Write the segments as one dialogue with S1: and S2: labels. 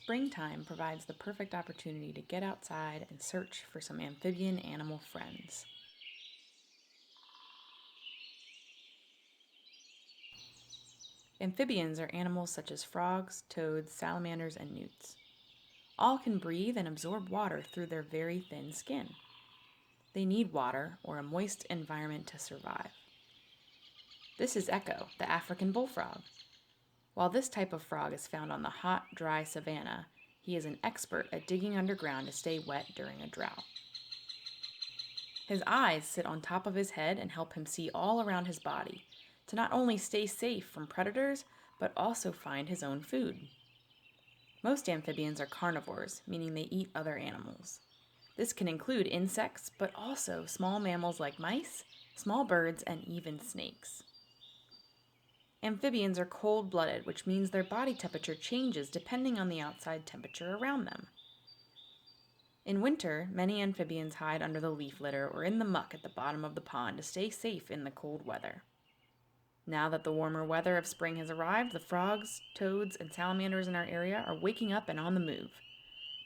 S1: Springtime provides the perfect opportunity to get outside and search for some amphibian animal friends. Amphibians are animals such as frogs, toads, salamanders, and newts. All can breathe and absorb water through their very thin skin. They need water or a moist environment to survive. This is Echo, the African bullfrog. While this type of frog is found on the hot, dry savanna, he is an expert at digging underground to stay wet during a drought. His eyes sit on top of his head and help him see all around his body, to not only stay safe from predators, but also find his own food. Most amphibians are carnivores, meaning they eat other animals. This can include insects, but also small mammals like mice, small birds, and even snakes. Amphibians are cold-blooded, which means their body temperature changes depending on the outside temperature around them. In winter, many amphibians hide under the leaf litter or in the muck at the bottom of the pond to stay safe in the cold weather. Now that the warmer weather of spring has arrived, the frogs, toads, and salamanders in our area are waking up and on the move.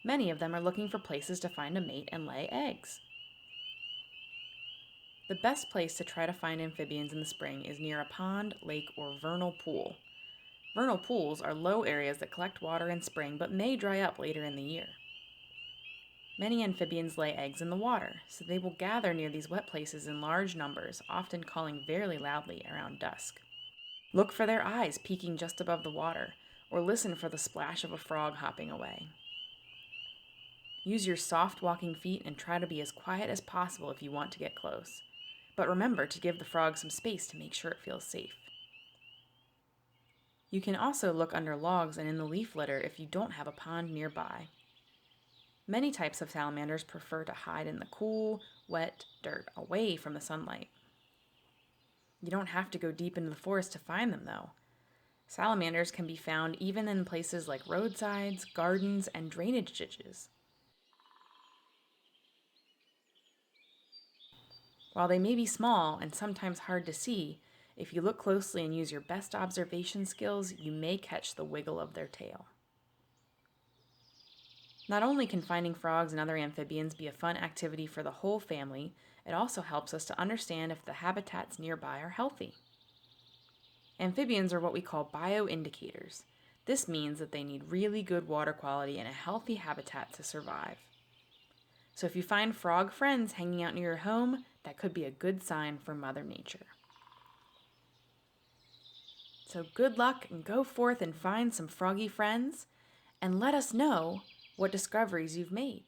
S1: Many of them are looking for places to find a mate and lay eggs. The best place to try to find amphibians in the spring is near a pond, lake, or vernal pool. Vernal pools are low areas that collect water in spring but may dry up later in the year. Many amphibians lay eggs in the water, so they will gather near these wet places in large numbers, often calling very loudly around dusk. Look for their eyes peeking just above the water, or listen for the splash of a frog hopping away. Use your soft walking feet and try to be as quiet as possible if you want to get close. But remember to give the frog some space to make sure it feels safe. You can also look under logs and in the leaf litter if you don't have a pond nearby. Many types of salamanders prefer to hide in the cool, wet dirt away from the sunlight. You don't have to go deep into the forest to find them, though. Salamanders can be found even in places like roadsides, gardens, and drainage ditches. While they may be small and sometimes hard to see, if you look closely and use your best observation skills, you may catch the wiggle of their tail. Not only can finding frogs and other amphibians be a fun activity for the whole family, it also helps us to understand if the habitats nearby are healthy. Amphibians are what we call bioindicators. This means that they need really good water quality and a healthy habitat to survive. So if you find frog friends hanging out near your home, that could be a good sign for Mother Nature. So good luck and go forth and find some froggy friends, and let us know what discoveries you've made.